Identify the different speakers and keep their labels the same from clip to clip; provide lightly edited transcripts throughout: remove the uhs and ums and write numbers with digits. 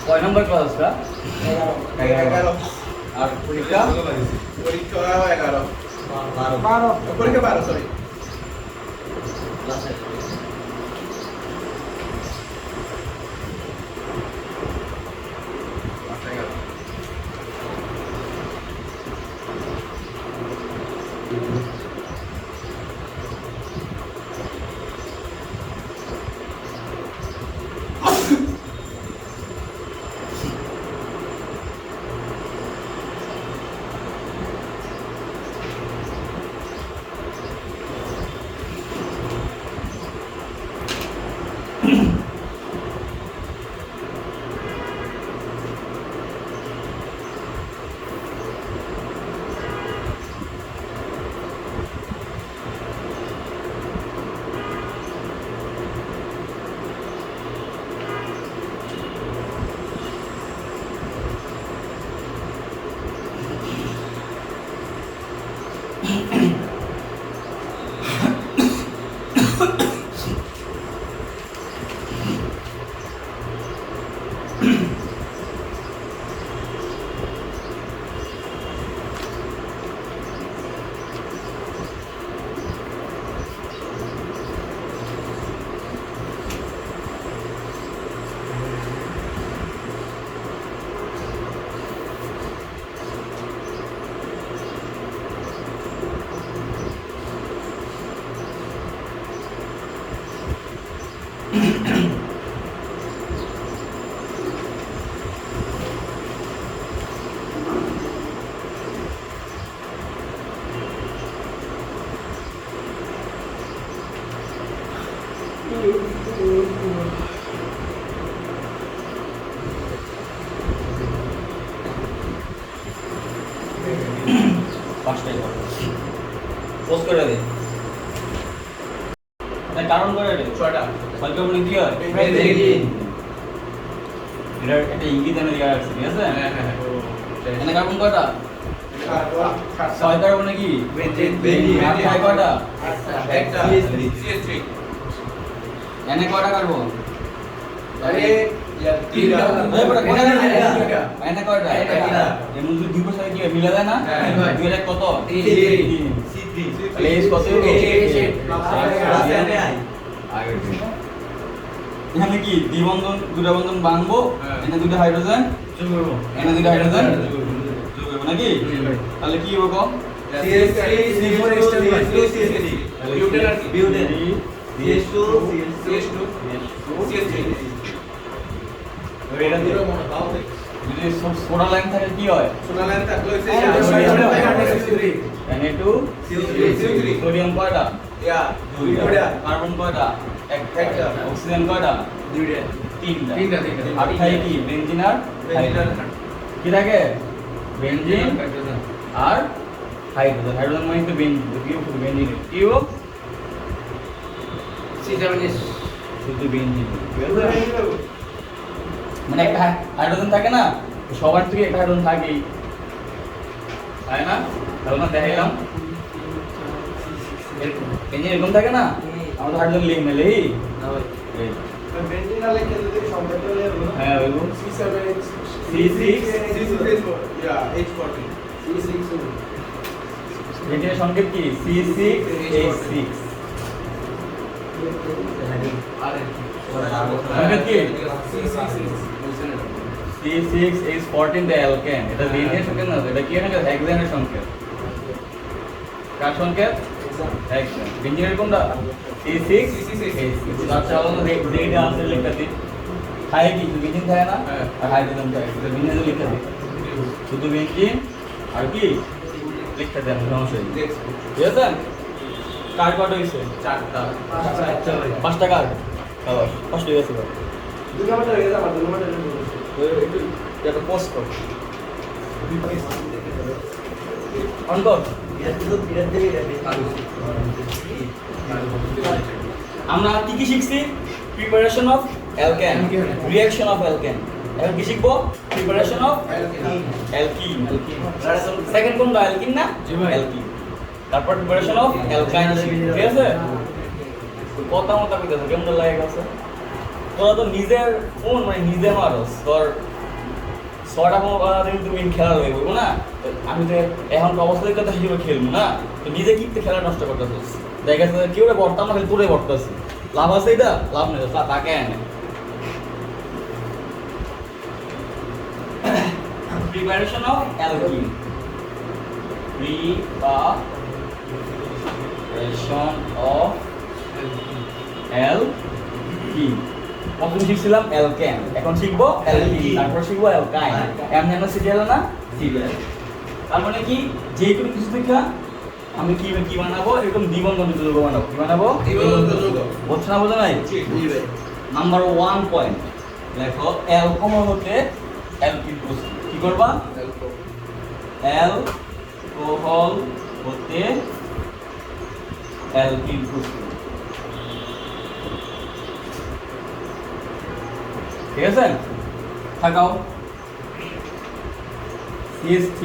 Speaker 1: কয় নম্বর ক্লাসটা?
Speaker 2: 11
Speaker 1: আর পরীক্ষা?
Speaker 2: পরীক্ষা 11 12 পরীক্ষা 12 সরি
Speaker 1: ক্লাসে পাঁচটাই পোস্ট করে দে, কারণ করে দে।
Speaker 2: ছয়টা
Speaker 1: ছয়টা মানে কি হয়? এটা একটা ইঙ্গিত এনে দেওয়া আছে, ঠিক আছে? এনে কার্বন কয়টা? ছয় কার্বনে কি? আর ছয় কয়টা?
Speaker 2: একটা CH3
Speaker 1: এনে কয়টা কার্বন?
Speaker 2: আরে তিনটা
Speaker 1: এই বড় কোন এনে
Speaker 2: তিনটা
Speaker 1: এনে কয়টা? এর মধ্যে দুই পাশে কি মিলা যায় না? দুই এর কত? 3
Speaker 2: C3
Speaker 1: প্লেস কত? এখানে কি দ্বিবন্ধন দুটা বন্ধন ভাঙবো, এনে দুটো হাইড্রোজেন যোগ করব, এনে দুটো হাইড্রোজেন যোগ করব নাকি? তাহলে কি হবে কম?
Speaker 2: CH3 C4 CH3 বিউটেন আর বিউটেন CH2 CH2 CH3
Speaker 1: এটা দিয়ে যদি সোডা লাইন থাকে কি হয়?
Speaker 2: সোডা লাইন থাকলে হইছে
Speaker 1: Na2
Speaker 2: CO3
Speaker 1: সোডিয়াম কয়টা?
Speaker 2: ইয়া
Speaker 1: দুইটা। কার্বন কয়টা?
Speaker 2: একটা।
Speaker 1: অক্সিজেন কয়টা?
Speaker 2: দুইটা
Speaker 1: তিনটা। আর থাকে কি? বেনজিন আর হাইড্রোজেন। কি থাকে? বেনজিন আর হাইড্রোজেন। হাইড্রোজেন মানে তো বেনজিন, তো কি হবে বেনজিন? কি হবে?
Speaker 2: C7S
Speaker 1: শুধু বেনজিন। মানে একটা হাইড্রোজেন থাকে না, সবার থেকে একটা হাইড্রোজেন থাকেই, তাই না? তাহলে না দেখাইলাম বেনজিন এরকম থাকে না, আমরা তো হাইড্রোজেন লিখ না লিখি এই
Speaker 2: বেনজিনালে কে যদি সংখ্যাটা হলে
Speaker 1: হ্যাঁ ওইগুলো
Speaker 2: C7H
Speaker 1: C6
Speaker 2: ইয়া H14 C6
Speaker 1: বেনজিনের সংকেত কি? C6H6
Speaker 2: আরে
Speaker 1: সংকেত কি?
Speaker 2: C6
Speaker 1: C6H14 the alkane, এটা বেনজিনের সংকেত না, এটা কি সংকেত? হেক্সানের সংকেত। কার সংকেত? হেক্সান। বেনজিনের কোনটা? C6H6। আচ্ছা আমরা রেড আনসার লিখতে দিই। থাকে কি? বেনজিন থাকে না আর হাইড্রোজেন থাকে, এটা বেনজিন লিখতে দিই। শুধু বেনজিন আর কি লিখতে দেন, সমস্যা নেই, ঠিক আছে? কার কত হইছে?
Speaker 2: চারটা
Speaker 1: পাঁচটা কার? আবার কষ্ট হয়ে গেছে।
Speaker 2: দুটো মত হয়ে গেছে আমার দুটো মত
Speaker 1: একটু একটা পোস্ট কর, অন কর। আমরা কি কি শিখছি? Preparation of alkane, reaction of alkane. এখন কি শিখবো? Preparation of alkyne. সেকেন্ড কোনটা? অ্যালকিন না? অ্যালকিন। তারপর প্রিপারেশন অফ অ্যালকাইন, ঠিক আছে? কথা মতো কইতেছ কেমন লাগে গেছে তোরা তো নিজের ফোন মানে নিজে মারস তোর ছটা দিন তুমি খেলা লই বলবো না আমি তো এখন তো অবস্থা কথা হিসেবে খেলবো না তো নিজে কিনতে খেলা নষ্ট করতেছিস দেখা যাচ্ছে কেউ বর্তা না খালি তোরে বর্তাছি লাভ আছে এটা লাভ নেই তাকে এনে preparation of alkene preparation of alkene প্রথম শিখছিলাম অ্যালকেন এখন শিখবো অ্যালকিন তারপর শিখবো অ্যালকাইন এমন এমন সিরিয়াল না সিরিয়াল তার মানে কি যে কোনো কিছু থেকে আমি কি কি বানাবো এরকম দ্বিবন্ধন যৌগ বানাবো কি বানাবো
Speaker 2: দ্বিবন্ধন যৌগ
Speaker 1: বুঝছ না বোঝা নাই নাম্বার 1 পয়েন্ট দেখো অ্যালকোহল হতে অ্যালকিন প্রস্তুত কি করবা অ্যালকোহল হতে অ্যালকিন প্রস্তুত ঠিক আছে থাকাও CH3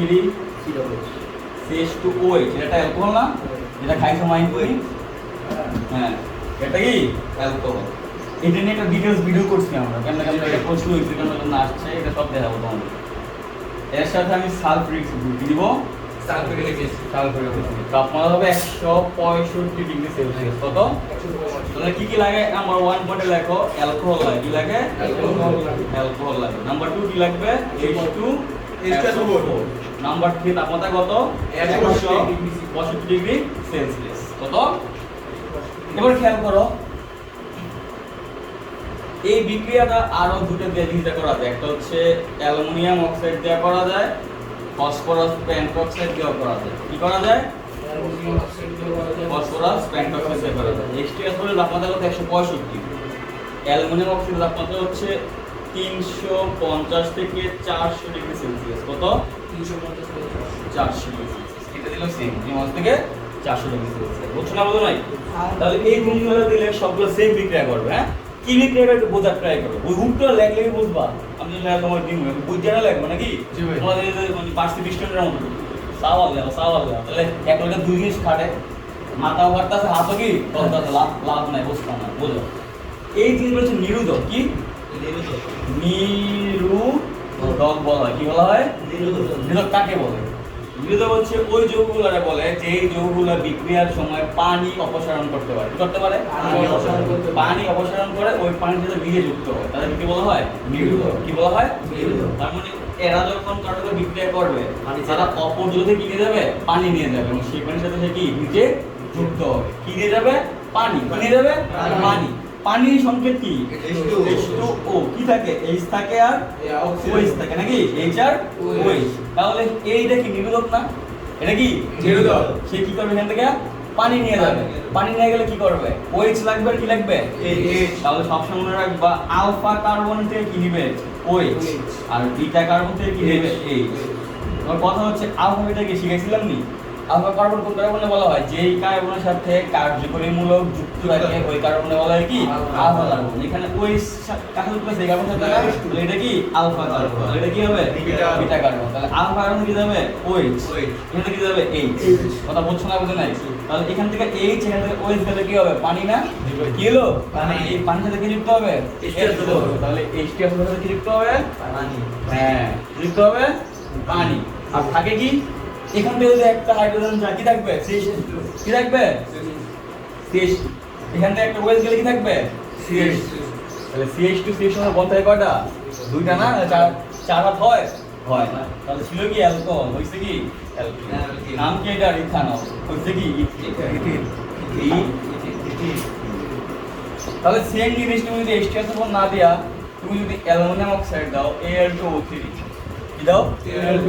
Speaker 1: CH2OH এটা অ্যালকোহল না যেটা খাইছো মাইন্ড করি হ্যাঁ এটা কি অ্যালকোহল এটা নিয়ে একটা ডিটেইলস ভিডিও করছি আমরা কেন কেন এটা প্রশ্ন হইছে কেন কেন আসছে এটা সব দেখাবো তোমাদের এর সাথে আমি সালফিউরিক অ্যাসিড দিব সালফিউরিক অ্যাসিড তাপমাত্রা হবে 165 ডিগ্রি সেলসিয়াস কত তাহলে কি কি লাগে নাম্বার 1 পয়েন্টে লেখো অ্যালকোহল লাগে কি লাগে অ্যালকোহল লাগে নাম্বার 2 কি লাগবে H2SO4 নাম্বার 3 তাপমাত্রা কত 165 ডিগ্রি সেলসিয়াস কত এবার খেয়াল করো এই বিক্রিয়াটা আরো দুটো দিয়ে করা যায় একটা হচ্ছে অ্যালুমিনিয়াম অক্সাইড দিয়ে করা যায় ফসফরাস পেন্টক্সাইড দিয়ে করা যায় কি করা যায় অ্যালুমিনিয়াম অক্সাইড দিয়ে করা যায় ফসফরাস পেন্টক্সাইড দিয়ে করা যায় H2SO এর তাপমাত্রা কত 165 অ্যালুমিনিয়াম অক্সাইডের তাপমাত্রা হচ্ছে 350 থেকে 400 ডিগ্রি সেলসিয়াস কত 350 থেকে 400 ডিগ্রি সেলসিয়াস এটা দিল সেম 350 থেকে 400 ডিগ্রি সেলসিয়াস বুঝছ না বুঝো নাই তাহলে এই জিনিসগুলো দিলে সবগুলো সেম বিক্রিয়া করবে হ্যাঁ কি বিক্রিয়া করবে বোঝার ট্রাই করো ওই উত্তর লেখলে বুঝবা আমি যদি তোমার দিন বুঝতে না লাগবে নাকি তোমাদের মানে 5 থেকে 20 মতো সাওয়াল দাও তাহলে এক লোকের দুই জিনিস খাটে মাথাও কাটতেছে হাতও কি চলতেছে লাভ নাই বুঝতে না বুঝো এই জিনিসগুলো হচ্ছে নিরোধক কি নিরোধক বলা হয় কি বলা হয় নিরোধক কাকে বলে নিরোধক হচ্ছে ওই যৌগগুলোরে বলে যে যৌগগুলো বিক্রিয়ার সময় পানি অপসারণ করতে পারে কি করতে পারে পানি অপসারণ করে ওই পানির সাথে বিয়ে যুক্ত হয় তাদের কি বলা হয় নিরোধক কি বলা হয় নিরোধক তার মানে এরা যখন কারোর সাথে বিক্রিয়া করবে তারা অপর যৌগ থেকে কি নিয়ে যাবে পানি নিয়ে যাবে এবং সেই পানির সাথে সে কি নিচে যুক্ত হবে কি নিয়ে যাবে পানি কি নিয়ে যাবে পানি পানির সংকেত কি H2O কি থাকে H থাকে আর OH থাকে নাকি H আর OH তাহলে এইটা কি নিরোধক না এটা কি নিরোধক সে কি করবে এখান থেকে পানি নিয়ে যাবে পানি নিয়ে গেলে কি করবে OH লাগবে আর কি লাগবে H তাহলে সব সময় মনে রাখবা আলফা কার্বন থেকে কি নেবে OH আর বিটা কার্বন থেকে কি নেবে H তোমার কথা হচ্ছে আলফা বিটা কি শিখেছিলাম নি আলফা কার্বন কোন কার্বনে বলা হয় যেই কার্বনের সাথে কার্যকরী মূলক যুক্ত থাকে ওই কার্বনে বলা হয় কি আলফা কার্বন এখানে ওই কাকে যুক্ত আছে এই কার্বন সাথে তাহলে এটা কি আলফা কার্বন তাহলে এটা কি হবে বিটা কার্বন তাহলে আলফা কার্বন কি যাবে OH এখানে কি যাবে H কথা বুঝছো না বুঝো নাই তাহলে এখান থেকে H এখান থেকে OH গেলে কি হবে পানি না কি হলো পানি এই পানির সাথে কি যুক্ত হবে H2SO তাহলে H2SO সাথে কি যুক্ত হবে পানি হ্যাঁ যুক্ত হবে পানি আর থাকে কি এখান থেকে যদি একটা হাইড্রোজেন যায় কি থাকবে কি থাকবে CH2 এখান থেকে একটা OH গেলে কি থাকবে CH2 তাহলে CH2 CH2 এর বন্ধ থাকে কয়টা দুইটা না চার হাত হয় না তাহলে ছিল কি অ্যালকোহল হইছে কি অ্যালকিন নাম কি এটা ইথানল হইছে কি ইথিন তাহলে সেম জিনিস তুমি যদি H2SO না দিয়া তুমি যদি অ্যালুমিনিয়াম অক্সাইড দাও Al2O3 কি দাও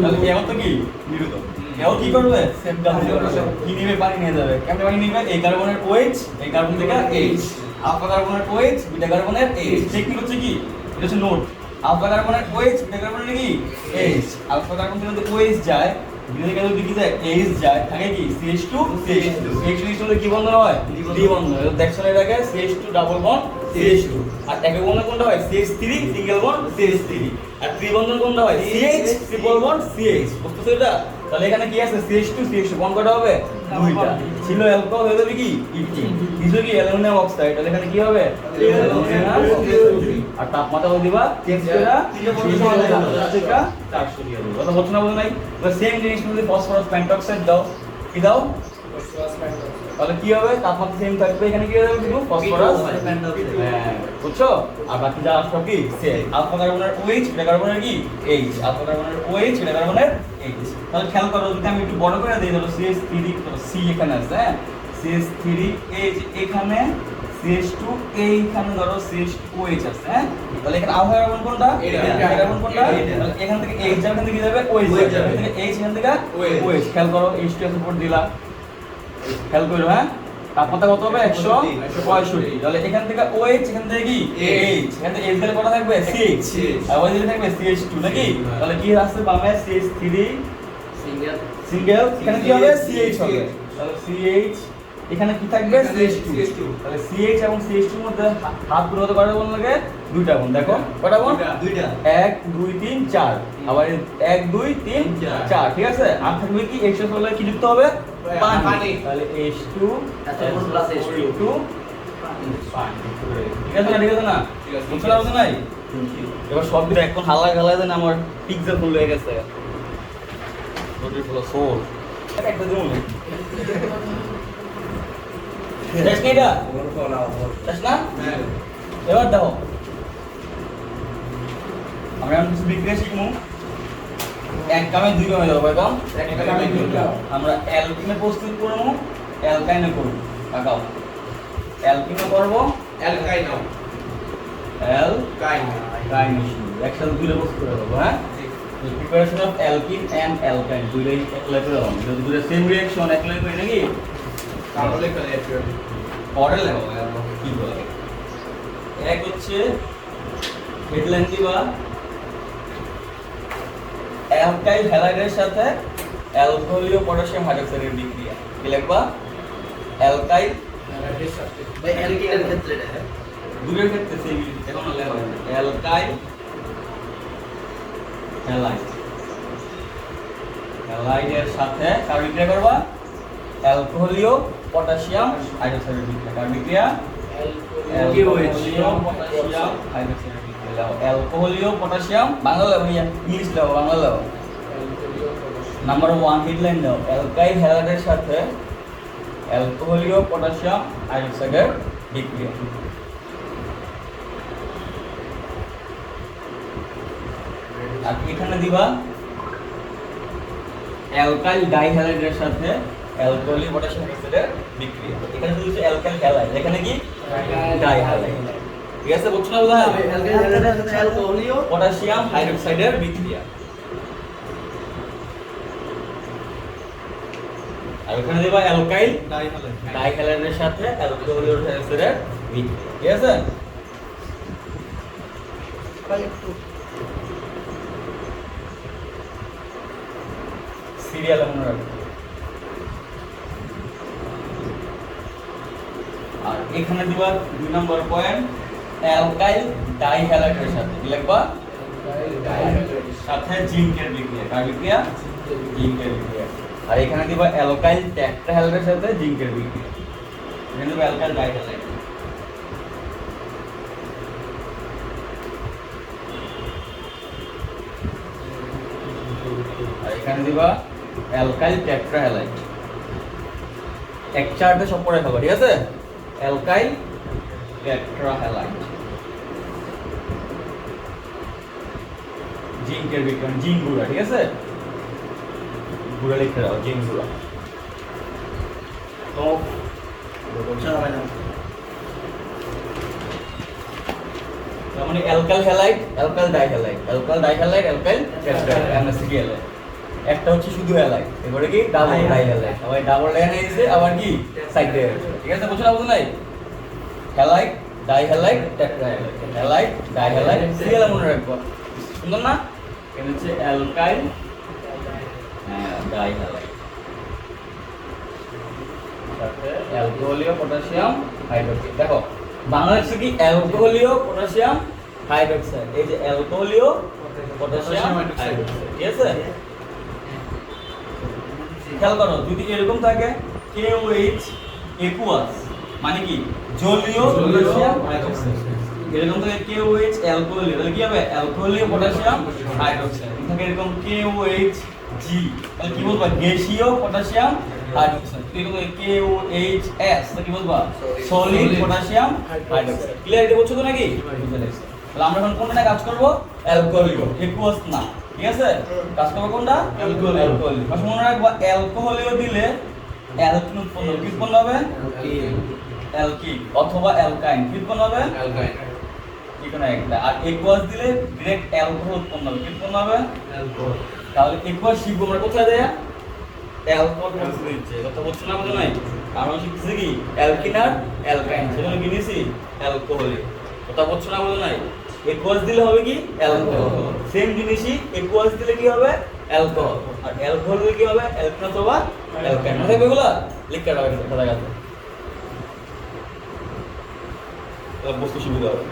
Speaker 1: তাহলে এমন তো কি নিরোধক এও কি করবে সেম কাজ করবে কি নিবে পানি নিয়ে যাবে কেমনে পানি নিবে এই কার্বনের OH এই কার্বন থেকে H আলফা কার্বনের OH বিটা কার্বনের H টেকনিক হচ্ছে কি এটা হচ্ছে নোট আলফা কার্বনের OH বিটা কার্বনের কি H আলফা কার্বন থেকে যদি OH যায় বিটা কার্বন থেকে কি যায় H যায় থাকে কি CH2 CH2 কি বন্ধন হয় দ্বিবন্ধন দেখছো না এটাকে CH2 ডাবল বন্ড CH2 আর একক বন্ধন কোনটা হয় CH3 সিঙ্গেল বন্ড CH3 আর ত্রিবন্ধন কোনটা হয় CH ট্রিপল বন্ড CH বুঝতেছো এটা তাহলে এখানে কি আছে CH2 বন্ড কয়টা হবে দুইটা ছিল অ্যালকোহল হয়ে যাবে কি ইথিন কিছু কি অ্যালুমিনিয়াম অক্সাইড তাহলে এখানে কি হবে অ্যালুমিনিয়াম আর তাপমাত্রা কত দিবা চেঞ্জ করে 350 থেকে 400 দিয়ে দেবো কথা হচ্ছে না বলে নাই তো সেম জিনিস যদি ফসফরাস পেন্টঅক্সাইড দাও কি দাও তাহলে কি হবে তাপমাত্রা সেম থাকবে এখানে কি হবে কিন্তু ফসফরাস হ্যাঁ বুঝছো আর বাকি যা সব কি সেম আলফা কার্বনের OH এটা কার্বনের কি H আলফা কার্বনের OH এটা কার্বনের H তাহলে খেয়াল করো যদি আমি একটু বড় করে দেই তাহলে CH3 C এখানে আছে হ্যাঁ CH3H এখানে CH2 এইখানে ধরো CH2OH আছে হ্যাঁ তাহলে এখানে আলফা কার্বন কোনটা এটা কার্বন কোনটা তাহলে এখান থেকে H যাবে এখান থেকে কি যাবে OH যাবে এখান থেকে H এখান থেকে OH খেয়াল করো H2 এর উপর দিলা খেয়াল করো হ্যাঁ তাপমাত্রা কত হবে 165 তাহলে এখান থেকে OH এখান থেকে কি H এখান থেকে H দিলে কত থাকবে CH আর OH দিলে থাকবে CH2 নাকি তাহলে কি আসছে বামে CH3 সিঙ্গেল এখানে কি হবে CH হবে তাহলে CH এখানে কি থাকবে CH2 তাহলে CH এবং CH2 এর মধ্যে হাত গুণ কত বল লাগে দুইটা গুণ দেখো কয়টা গুণ দুইটা 1 2 3 4 আবার 1 2 3 4 ঠিক আছে আর থাকবে কি H হলে কি যুক্ত হবে পানি তাহলে H2 প্লাস H2 পানি ঠিক আছে না ঠিক আছে না বুঝতে পারছো নাই এবার সব দিকে এখন হালকা গালায় দেন আমার পিজ্জা ফুল হয়ে গেছে রোটি ফুল সোর একটা দিন শেষ কি এটা শেষ না এবার দেখো আমরা এখন কিছু বিক্রিয়া শিখবো এক কামে দুই কামে যাবো কম এক কামে দুই কাম আমরা অ্যালকিনে প্রস্তুত করব অ্যালকাইনে করব তাকাও অ্যালকিনে করব অ্যালকাইন একসাথে দুইটা প্রস্তুত করে দেবো হ্যাঁ preparation of alkene and alkyne দুইটাই অ্যাপ্লাই করে দেবো যদি দুইটা সেম রিঅ্যাকশন অ্যাপ্লাই করি নাকি তাহলে পরে লেখো কি বলে এক হচ্ছে হেডলাইন দিবা অ্যালকাইল হ্যালাইডের সাথে অ্যালকোহলীয় পটাশিয়াম হাইড্রোক্সাইডের বিক্রিয়া কি লিখবা অ্যালকাইল হ্যালাইডের সাথে ভাই অ্যালকিনের ক্ষেত্রে এটা দুটোর ক্ষেত্রে সেম এখন লেখা হয় অ্যালকাইল হ্যালাইডের সাথে কার বিক্রিয়া করবা অ্যালকোহলীয় পটাশিয়াম হাইড্রোক্সাইডের বিক্রিয়া কার বিক্রিয়া অ্যালকোহলীয় পটাশিয়াম হাইড্রোক্সাইডের বিক্রিয়া অ্যালকোহলীয় পটাশিয়াম বাংলা লেখো ইংলিশ লেখো বাংলা লেখো নাম্বার 1 হেডলাইন দাও অ্যালকাইল হ্যালাইডের সাথে অ্যালকোহলীয় পটাশিয়াম হাইড্রোক্সাইডের বিক্রিয়া আর এখানে দিবা অ্যালকাইল ডাইহ্যালাইডের সাথে অ্যালকোহলীয় পটাশিয়াম হাইড্রোক্সাইডের বিক্রিয়া এখানে শুধু অ্যালকাইল হ্যালাইড এখানে কি ডাইহ্যালাইড ঠিক আছে বুঝছো না বুঝা অ্যালকাইল হ্যালাইডের সাথে অ্যালকোহলীয় পটাশিয়াম হাইড্রোক্সাইডের বিক্রিয়া আর এখানে দিবা অ্যালকাইল ডাইহ্যালাইডের সাথে অ্যালকোহলীয় হাইড্রোক্সাইডের বিক্রিয়া ঠিক আছে সিরিয়াল মনে রাখো আর এখানে দিবা 2 নম্বর পয়েন্ট অ্যালকাইল ডাইহ্যালাইডের সাথে কি লিখবা সাথে জিঙ্কের বিক্রিয়া কার বিক্রিয়া জিঙ্কের বিক্রিয়া আর এখানে দিবা অ্যালকাইল টেট্রাহ্যালাইডের সাথে জিঙ্কের বিক্রিয়া এখানে দিবা অ্যালকাইল ডাইহ্যালাইড আর এখানে দিবা অ্যালকাইল টেট্রাহ্যালাইড এক চার্টে সব পড়ে খাবার ঠিক আছে অ্যালকাইল টেট্রাহ্যালাইড জিঙ্কের বিক্রিয়া জিঙ্ক গুঁড়া ঠিক আছে গুঁড়া লিখে দাও জিঙ্ক গুঁড়া তো মানে alkyl halide alkyl dihalide alkyl dihalide alkyl tetrahalide এমএসিএল একটা হচ্ছে শুধু হ্যালাইড এবারে কি ডাবল ডাইহ্যালাইড আবার ডাবল ডাইহ্যালাইড দিছে আবার কি সাইডে ঠিক আছে বুঝছো না বুঝো নাই halide dihalide টেট্রাহ্যালাইড halide dihalide CL মনে রাখবো সুন্দর না এটা হচ্ছে অ্যালকাইল ডাইহ্যালাইড সাথে অ্যালকোহলীয় পটাশিয়াম হাইড্রোক্সাইড দেখো বাংলাদেশে কি অ্যালকোহলীয় পটাশিয়াম হাইড্রোক্সাইড এই যে অ্যালকোহলীয় পটাশিয়াম হাইড্রোক্সাইড ঠিক আছে খেয়াল করো যদি এরকম থাকে KOH aqueous মানে কি জলীয় পটাশিয়াম হাইড্রোক্সাইড। এরকম থাকে KOH অ্যালকোহল, তাহলে কি হবে অ্যালকোহলীয় পটাশিয়াম হাইড্রোক্সাইড। থাকে এরকম KOH G, তাহলে কি বলবা গ্যাসীয় পটাশিয়াম হাইড্রোক্সাইড। এরকম KOH S, তাহলে কি বলবা সলিড পটাশিয়াম হাইড্রোক্সাইড। ক্লিয়ার? এটা বলছো তো নাকি? তাহলে আমরা এখন কোনটা কাজ করব? অ্যালকোহলীয়, aqueous না। ঠিক আছে? কাজ করব কোনটা? অ্যালকোহলীয়। পাশে মনে রাখবা অ্যালকোহলীয় দিলে অ্যালকিন উৎপন্ন হবে। কি উৎপন্ন হবে? অ্যালকিন অথবা অ্যালকাইন। কি উৎপন্ন হবে?
Speaker 2: অ্যালকাইন।
Speaker 1: কি কোনো একটা। আর aqueous দিলে ডাইরেক্ট অ্যালকোহল উৎপন্ন হবে। কি উৎপন্ন হবে? অ্যালকোহল। তাহলে aqueous শিখবো আমরা কোথায় দেয়া? অ্যালকোহল বলতে দিচ্ছে। কথা বলছ না বুঝো নাই? আমরা শিখতেছি কি অ্যালকিন আর অ্যালকাইন। সেজন্য কি নিছি? অ্যালকোহল। কথা বলছ না বুঝো নাই? aqueous দিলে হবে কি? অ্যালকোহল। সেম জিনিসই aqueous দিলে কি হবে? অ্যালকোহল। আর অ্যালকোহল দিলে কি হবে? অ্যালকিন অথবা অ্যালকাইন। মনে থাকবে এগুলা? লিখতে রাখবে কথা গাতে। তাহলে বুঝতে সুবিধা হবে।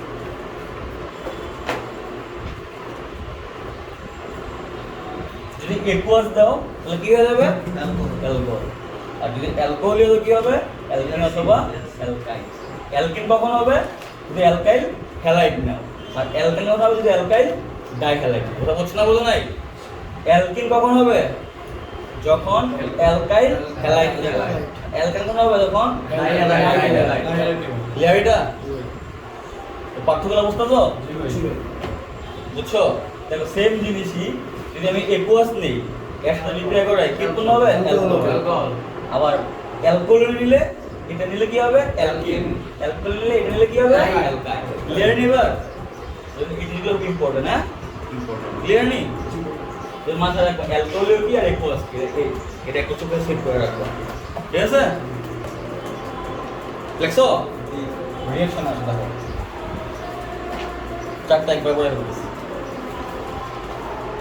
Speaker 1: যদি aqueous দাও তাহলে কি হয়ে যাবে? অ্যালকোহল। আর যদি অ্যালকোহল হলে কি হবে? অ্যালকিন অথবা অ্যালকাইন। অ্যালকিন কখন হবে? যদি অ্যালকাইল হ্যালাইড নাও। আর অ্যালকাইন কখন হবে? যদি অ্যালকাইল ডাইহ্যালাইড। কথা বলছ না বুঝো নাই? অ্যালকিন কখন হবে? যখন অ্যালকাইল হ্যালাইড নাও। অ্যালকাইন কখন হবে? যখন ডাইহ্যালাইড। ক্লিয়ার এটা? পার্থক্য বুঝতে তো? বুঝছো? দেখো সেম জিনিসই যদি আমি aqueous নেই এর সাথে বিক্রিয়া করাই কি উৎপন্ন হবে? অ্যালকোহল। আবার অ্যালকোহল নিলে এটা নিলে কি হবে? অ্যালকিন। অ্যালকোহল নিলে এটা নিলে কি হবে? অ্যালকাইন। ক্লিয়ার নি এবার? এই জিনিসগুলো খুব ইম্পর্টেন্ট। হ্যাঁ ইম্পর্টেন্ট। ক্লিয়ার নি? এর মাথায় রাখবা অ্যালকোহল কি আর aqueous কি এটা একটু চোখে সেট করে রাখবা। ঠিক আছে? লেখছো? রিঅ্যাকশন আসবে দেখো। চারটা একবার করে বলছি।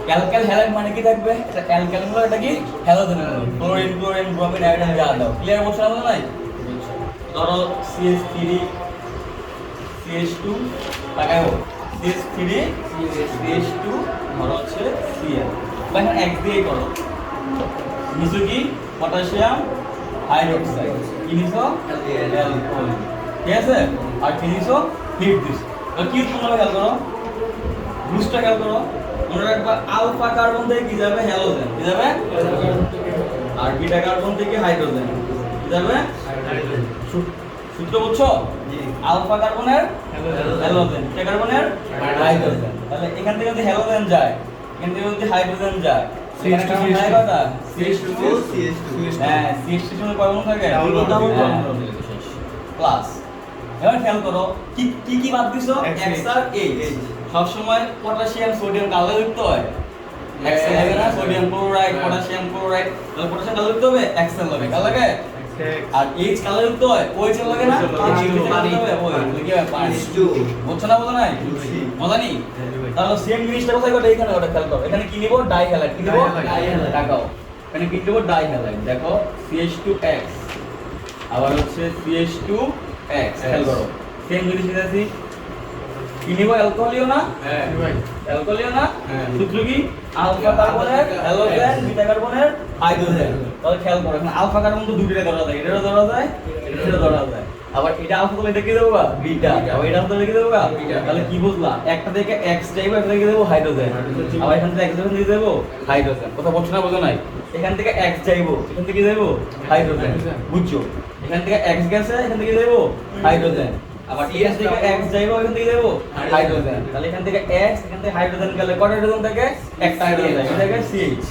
Speaker 1: অ্যালকাইল হ্যালাইড মানে কি থাকবে? এটা অ্যালকাইল হলো এটা কি halogen. Chlorine chlorine bromine iodine যা দাও। ক্লিয়ার বলছ না নাই? ধরো CH3 CH2 লাগাও CH3 CH2 ধরো হচ্ছে Cl। বা এখানে এক দিয়ে করো। নিচে কি পটাশিয়াম হাইড্রোক্সাইড। কি নিছো? অ্যালকোহল। ঠিক আছে? আর কি নিছো? হিট দিছো। আর কি উৎপন্ন হবে? খেয়াল করো। গ্লুসটা খেয়াল করো। মনে রাখবা আলফা কার্বন থেকে কি যাবে? হ্যালোজেন। কি যাবে? আর বিটা কার্বন থেকে হাইড্রোজেন। কি যাবে? হাইড্রোজেন। সূত্র বুঝছো? জি। আলফা কার্বনের হ্যালোজেন, বিটা কার্বনের হাইড্রোজেন। তাহলে এখান থেকে যদি হ্যালোজেন যায়, এখান থেকে যদি হাইড্রোজেন যায়, এখানে কার্বন থাকে কয়টা? CH2 হ্যাঁ CH2 এর সঙ্গে কার্বন থাকে প্লাস। এবার খেয়াল করো কি কি বাদ দিছো? X আর H। সব সময় পটাশিয়াম সোডিয়াম কালোযুক্ত হয়। এক্সেল লাগে না? Sodium chloride potassium chloride. তাহলে পটাশিয়াম কালোযুক্ত হবে, এক্সেল লাগে। কালো লাগে? আর H কালোযুক্ত হয়, OH লাগে না? পানি হবে, ওই কি হবে? পানি। বুঝছো না? বলো নাই? মজা নি? তাহলে সেম জিনিসটা কোথায় ঘটে? এখানে ওটা খেয়াল করো। এখানে কি নিব? ডাইহ্যালাইড। কি নিব? ডাইহ্যালাইড। দেখাও এখানে কি নিব? ডাইহ্যালাইড। দেখো CH2X আবার হচ্ছে CH2X। খেয়াল করো সেম জিনিস নিতেছি। কি নিব? অ্যালকোহলিও না? হ্যাঁ ভাই অ্যালকোহলিও না? সূত্র কি? আলফা কার্বনের হ্যালোজেন, বিটা কার্বনের হাইড্রোজেন। তাহলে খেয়াল করো এখানে আলফা কার্বন তো দুটোরে ধরা যায়। এটারও ধরা যায়, এটারও ধরা যায়। আবার এটা আলফা তাহলে এটা কি দেবো? বিটা। আবার এটা তাহলে কি দেবো? বিটা। তাহলে কি বুঝলা? একটা থেকে X যাইবো, একটা থেকে দেবো হাইড্রোজেন। আবার এখান থেকে X যাইবো, দিয়ে দেবো হাইড্রোজেন। কথা বলছো না? বুঝো নাই? এখান থেকে X যাইবো, এখান থেকে দেবো হাইড্রোজেন। বুঝছো? এখান থেকে X গেছে, এখান থেকে দেবো হাইড্রোজেন। আবার এখান থেকে X যাইবো, এখান থেকে দেবো হাইড্রোজেন। তাহলে এখান থেকে X, এখান থেকে হাইড্রোজেন গেলে কত হাইড্রোজেন থাকে? একটা হাইড্রোজেন থাকে। এটা থাকে CH।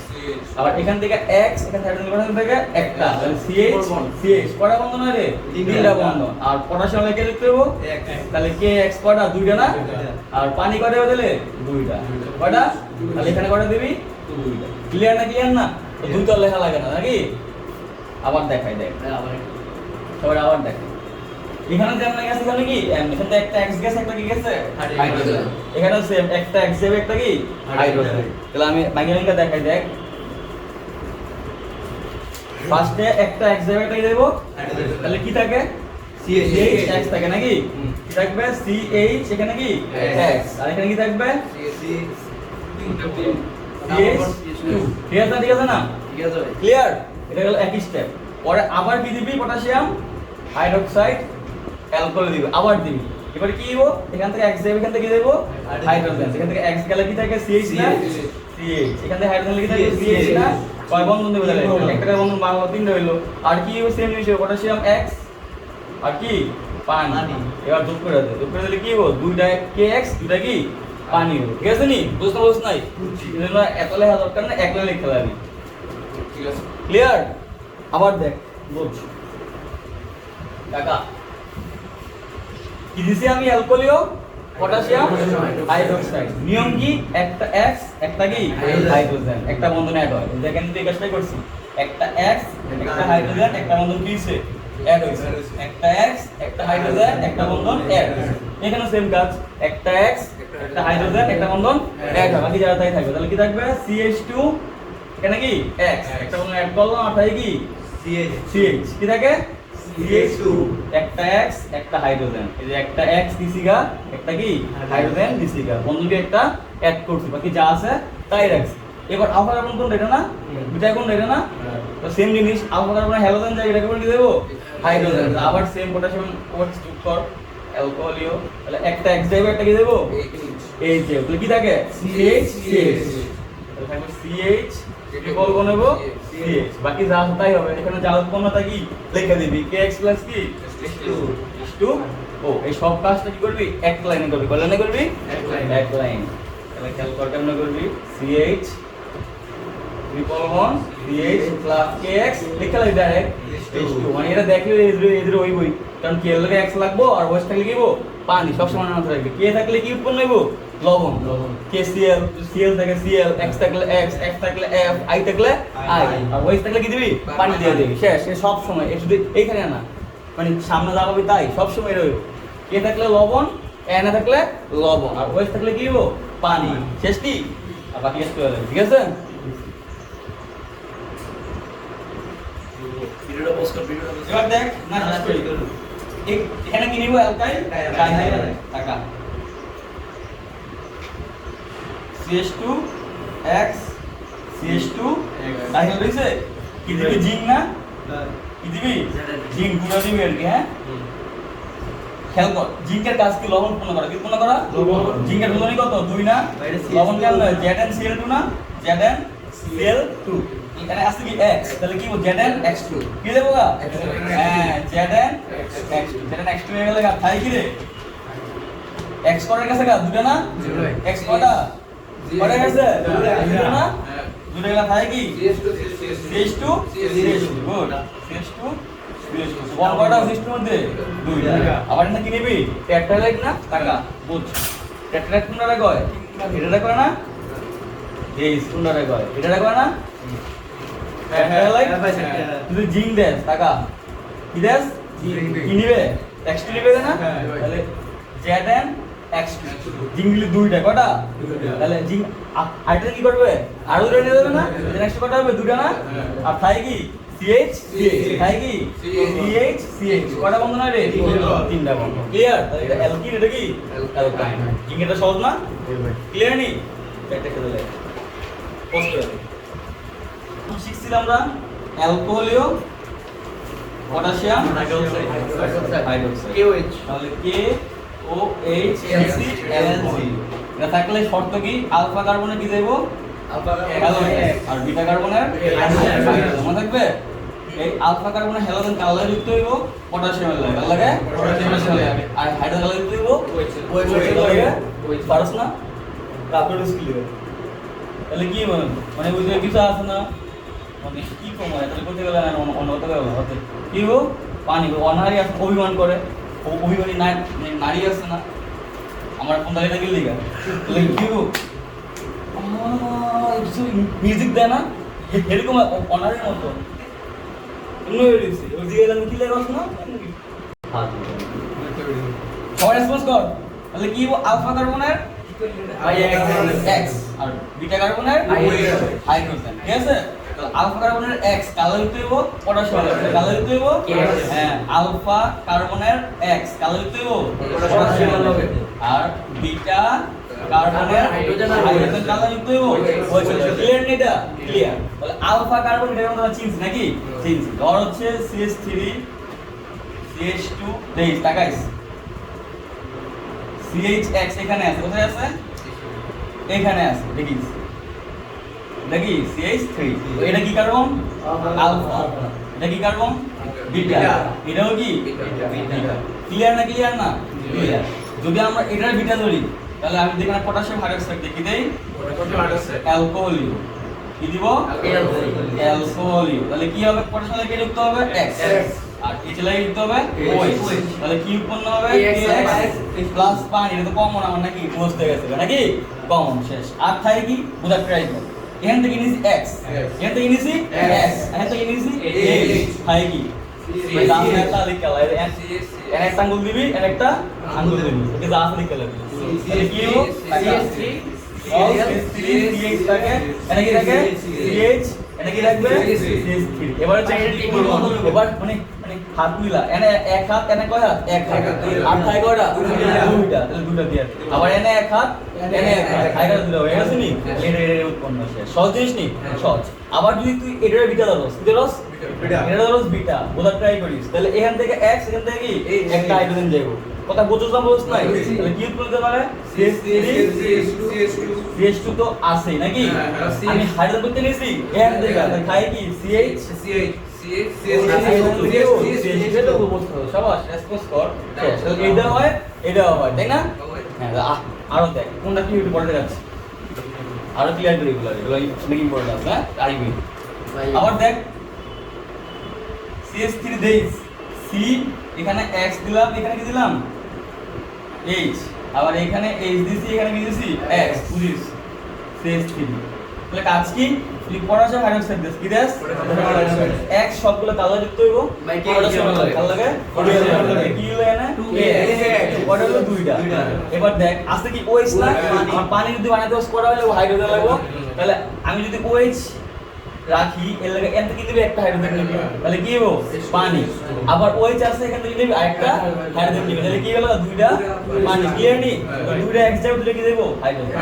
Speaker 1: আবার এখান থেকে X, এখান থেকে হাইড্রোজেন থাকে একটা। তাহলে CH CH কয়টা বন্ধন হয় রে? তিনটা বন্ধন। আর পটাশিয়াম কে লিখতে হবে? তাহলে KX কয়টা? দুইটা না? আর পানি কয়টা দিলে? দুইটা। কয়টা? তাহলে এখানে কয়টা দিবি? দুইটা। ক্লিয়ার না? ক্লিয়ার না? তো দুইটা লেখা লাগে না নাকি? আবার দেখাই দেখ। সবাই আবার দেখাই। এখানে যেমন গেছে এখানে কি? এখানে তো একটা X গেছে, একটা কি গেছে? হাইড্রোজেন। এখানেও সেম একটা X যাবে, একটা কি? হাইড্রোজেন। তাহলে আমি মাইগ্রেনটা দেখাই দেখ। ফার্স্টে একটা X যাবে, একটা কি দেব? হাইড্রোজেন। তাহলে কি থাকে? CH থাকে নাকি? কি থাকবে? CH এখানে কি? X। আর এখানে কি থাকবে? CH2। ঠিক আছে না? ঠিক আছে না? ক্লিয়ার? এটা হলো একই স্টেপ। পরে আবার কি দিবি পটাশিয়াম হাইড্রোক্সাইড অ্যালকোহল দিবি আবার দিবি এবারে কি দিব এখান থেকে X যাবে এখান থেকে কি দেব হাইড্রোজেন এখান থেকে X গেলে কি থাকে CH না CH এখান থেকে হাইড্রোজেন লিখে থাকে CH না কয় বন্ধন দেব তাহলে একটা করে বন্ধন বাংলা তিনটা হইলো আর কি সেম জিনিস পটাশিয়াম X আর কি পানি এবার যোগ করে দিলে কি হবে দুইটা KX দুইটা কি পানি হবে ঠিক আছে নি বুঝতে বুঝছ নাই এজন্য এত লেখা দরকার না একলা লিখে লাগবে
Speaker 2: ঠিক আছে
Speaker 1: ক্লিয়ার আবার দেখ বুঝ কাকা কি দিছি আমি অ্যালকোহলিও পটাশিয়াম হাইড্রোক্সাইড নিয়ম কি একটা X একটা কি হাইড্রোজেন একটা বন্ধন অ্যাড হয় দেখেন তো এই কাজটাই করছি একটা X একটা হাইড্রোজেন একটা বন্ধন কি হইছে অ্যাড হইছে একটা X একটা হাইড্রোজেন একটা বন্ধন অ্যাড এখানে সেম কাজ একটা X একটা হাইড্রোজেন একটা বন্ধন অ্যাড হয় বাকি যারা তাই থাকবে তাহলে কি থাকবে CH2 এখানে কি X একটা বন্ধন অ্যাড করলাম আর তাই কি CH কি থাকে CH2 একটা X একটা হাইড্রোজেন এই যে একটা X দিছিগা একটা কি হাইড্রোজেন দিছিগা বন্ধনকে একটা অ্যাড করছি বাকি যা আছে তাই রাখছি এবার আলফা কার্বন কোনটা এটা না বিটা কোনটা এটা না তো সেম জিনিস আলফা কার্বন হ্যালোজেন যায় এটাকে কি দেব হাইড্রোজেন আবার সেম পটাশিয়াম ওয়াটস যোগ কর অ্যালকোহলিও তাহলে একটা X যাবে একটা কি দেব H যাবে তাহলে কি থাকে CH তাহলে থাকবে CH ট্রিপল বানাবো CH বাকি যা তাই হবে এখানে যা উৎপন্নতা কি লিখে দিবি KX প্লাস কি H2 ও এই সব কাজটা কি করবি এক লাইনে করবি কয় লাইনে করবি এক লাইন তাহলে খেয়াল কর কেমনে করবি CH triple bond CH plus KX লিখে লাগবে ডাইরেক্ট H2 মানে এটা দেখলে এদের ওই বই কারণ K এর লগে X লাগবো আর ওয়াশ থাকলে কি হবো পানি সব সময় না থাকবে K থাকলে কি উৎপন্ন হইবো লবণ KCl Cl থাকে Cl X থাকলে X F থাকলে F I থাকলে I আর ওয়াশ থাকলে কি দিবি পানি দিয়ে দিবি শেষ সব সময় এটা শুধু এইখানে না মানে সামনে দাঁড়াবে তাই সব সময় রইব K থাকলে লবণ N থাকলে লবণ আর ওয়াশ থাকলে কি হইবো পানি শেষ কি আর বাকি একটু ঠিক আছে এবার দেখ না শেষ করি এখানে কি নিব অ্যালকাইল টাকা CH2 X CH2 তাহলে হইছে কি দিবি জিঙ্ক না কি দিবি জিঙ্ক গুঁড়ো দিবি আর কি হ্যাঁ খেয়াল কর জিঙ্কের কাজ কি লবণ উৎপন্ন করা কি উৎপন্ন করা জিঙ্কের ওজনই কত 2 না লবণ কেন ZnCl2 না ZnCl2 এখানে আছে কি X তাহলে কি ZnX2 কি দেবো গা হ্যাঁ ZnX2 ZnX2 হয়ে গেল গা তাই কি রে X করার কাছে গা দুটো না X কটা কটা গেছে দুটো না দুটো গেল তাই কি CH2 গুড CH2 কোন কটা CH2 মধ্যে দুই আবার না কি নিবি টেট্রালাইট না টাকা বুঝ টেট্রালাইট কোনটা কয় এটা কয় না এই কোনটা কয় এটা কয় না তুই জিঙ্ক দেস টাকা কি দেস কি নিবে X2 নিবে না তাহলে ZnX2 জিঙ্ক নিলে দুইটা কটা তাহলে জিঙ্ক আইটা কি করবে আরো দুটো নিয়ে দেবে না ZnX2 কটা হবে দুটো না আর তাই কি CH তাই কি CH কটা বন্ধন হয় রে তিনটা বন্ধন ক্লিয়ার তাহলে এটা অ্যালকিন এটা কি অ্যালকাইন জিঙ্ক এটা সহজ না ক্লিয়ার নি একটা খেলে লাগে পোস্ট করে শিখছিলাম আমরা অ্যালকোহলিও পটাশিয়াম হাইড্রোক্সাইড KOH তাহলে KOH ClC এটা থাকলে শর্ত কি আলফা কার্বনে কি দেব আলফা কার্বন আর বিটা কার্বনের হাইড্রোজেন মনে থাকবে এই আলফা কার্বনে হ্যালোজেন কালার যুক্ত হইব পটাশিয়ামের লাগে পটাশিয়ামের লাগে আর হাইড্রোজেন কালার যুক্ত হইব OH লাগে পারছ না তারপর স্কিল তাহলে কি মানে ওই যে কিছু আছে না মানে কি কমায় তাহলে করতে গেলে অন্য কথা গেল হতে কি হো পানি অনাহারি অভিমান করে অভিমানী নারী আছে না আমার কোন দাঁড়িয়ে গেল দিঘা তাহলে কি হো মিউজিক দেয় না এরকম অনাহারির মতো কি লাগে না সবাই রেসপন্স কর তাহলে কি হো আলফা কার্বনের X আর বিটা কার্বনের হাইড্রোজেন ঠিক আছে তো আলফা কার্বনের X কালো লিখতে হইব পটাশিয়াম কালো লিখতে হইব হ্যাঁ আলফা কার্বনের X কালো লিখতে হইব পটাশিয়াম আর বিটা কার্বনের হাইড্রোজেন কার্বনযুক্ত হইব ক্লিয়ার নি এটা ক্লিয়ার তাহলে আলফা কার্বন এটা আমরা চিনছি নাকি চিনছি ধর হচ্ছে CH3 CH2 দেখ তাকাইস CHX এখানে আছে কোথায় আছে এখানে আছে দেখিস দেখি CH3 এটা কি কার্বন আলফা এটা কি কার্বন বিটা এটাও কি বিটা ক্লিয়ার না ক্লিয়ার যদি আমরা এটার বিটা ধরি তাহলে আমি যেখানে পটাশিয়াম হাইড্রোক্সাইড দেখি দেই পটাশিয়াম হাইড্রোক্সাইড অ্যালকোহলিও কি দিব অ্যালকোহলিও তাহলে কি হবে পটাশিয়াম কে যুক্ত হবে X আর এচএলআই যুক্ত হবে OH তাহলে কি উৎপন্ন হবে KX প্লাস পানি এটা তো কমন আমার নাকি বুঝতে গেছে নাকি কমন শেষ আর থাকে কি বুঝা ট্রাই করো এখান থেকে নিছি X এখান থেকে নিছি X এখান থেকে নিছি H থাকে কি দাম একটা লিখলা এর একটা আঙ্গুল দিবি এর একটা আঙ্গুল দিবি ওকে দাম লিখলা তাহলে কি হলো CH3 CH থাকে এটা কি থাকে CH এটা কি রাখবে CH3 এবারে এবার মানে হাত মিলা এনে এক হাত এনে কয় হাত এক হাত আর থাকে কয়টা দুইটা তাহলে দুইটা দিয়ে আবার এনে এক হাত এনে এক হাত আইরা দুটো হয়ে গেছে নি এর উৎপন্ন শেষ সহজ জিনিস নি সহজ আবার যদি তুই এটার বিটা ধরস কি ধরস এটা ধরস বিটা বোঝা ট্রাই করিস তাহলে এখান থেকে x এখান থেকে কি একটা হাইড্রোজেন যাইবো কথা বুঝছস না বুঝছ নাই তাহলে কি উৎপন্ন হতে পারে CH2 তো আছেই নাকি আমি হাইড্রোজেন করতে নিছি এখান থেকে তাহলে খাই কি CH এটাও হয় তাই না হ্যাঁ আরো দেখ কোনটা কি বলতে যাচ্ছে আরো ক্লিয়ার করে এগুলো অনেক ইম্পর্টেন্ট আছে হ্যাঁ আরবি আবার দেখ CH3 দেইস C এখানে X দিলাম এখানে কি দিলাম H আবার এখানে H দিছি এখানে কি দিছি X বুঝিস CH3 তাহলে কাজ কি তুই পটাশিয়াম হাইড্রোক্সাইড দিস কি দিস X সবগুলো কালো যুক্ত হইব পটাশিয়াম কালো লাগে কি হলো এখানে 2 কত হলো দুইটা এবার দেখ আছে কি OH না আমার পানি যদি বানাইতে ওস করা হলে হাইড্রোজেন লাগবে তাহলে আমি যদি OH রাখি এর লাগে এখান থেকে দিবি একটা হাইড্রোজেন নিবি তাহলে কি হবে পানি আবার OH আছে এখান থেকে দিবি আরেকটা হাইড্রোজেন নিবি তাহলে কি হলো দুইটা পানি ক্লিয়ার নি দুইটা X যাবে দুইটা কি দেব হাইড্রোজেন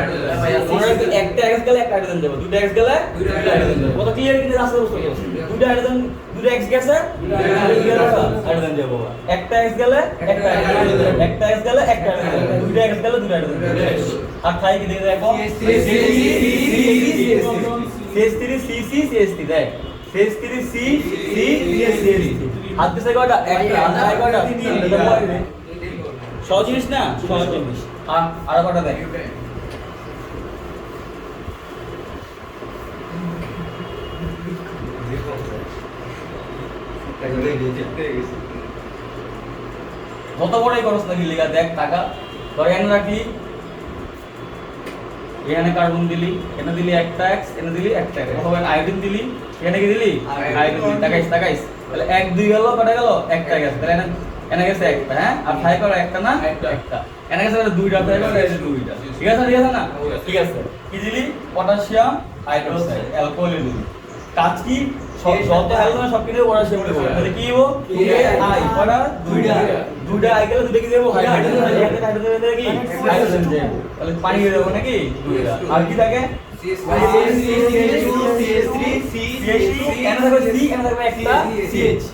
Speaker 1: আমরা একটা X গেলে একটা হাইড্রোজেন দেব দুইটা X গেলে দুইটা হাইড্রোজেন দেব কত ক্লিয়ার কি রাস্তা বুঝতে দুইটা হাইড্রোজেন দুইটা X গেছে হাইড্রোজেন দেব একটা X গেলে একটা হাইড্রোজেন একটা X গেলে একটা হাইড্রোজেন দুইটা X গেলে দুইটা হাইড্রোজেন আর খাই কি দেখো CH3 CC দেখ CH3 C হাত দিছে কয়টা একটা হাত দিছে কয়টা তিনটা সহজ জিনিস না সহজ জিনিস আর কয়টা দেখ কত বড়ই খরচ লাগি লেখা দেখ টাকা ধরে এনে রাখলি এখানে কার্বন দিলি এখানে দিলি একটা X এখানে দিলি একটা X অথবা আয়োডিন দিলি এখানে কি দিলি আয়োডিন তাকাইস তাহলে 1 2 গেল কত গেল একটা গেছে তাহলে এখানে গেছে একটা হ্যাঁ আর ফাই করো একটা না একটা এখানে গেছে দুইটা ফাই করো এই দুইটা ঠিক আছে না ঠিক আছে কি দিলি পটাশিয়াম হাইড্রোক্সাইড অ্যালকোহল দিলি কাজ কি যত হাইড্রোজেন সব কিছু পটাশিয়াম দেব তাহলে কি হবো আই পড়া দুইটা আই গেলে দুইটা কি দেব হাইড্রোজেন হাইড্রোজেন দেব কি হাইড্রোজেন দেব তাহলে পানি দেব নাকি দুইটা আর কি থাকে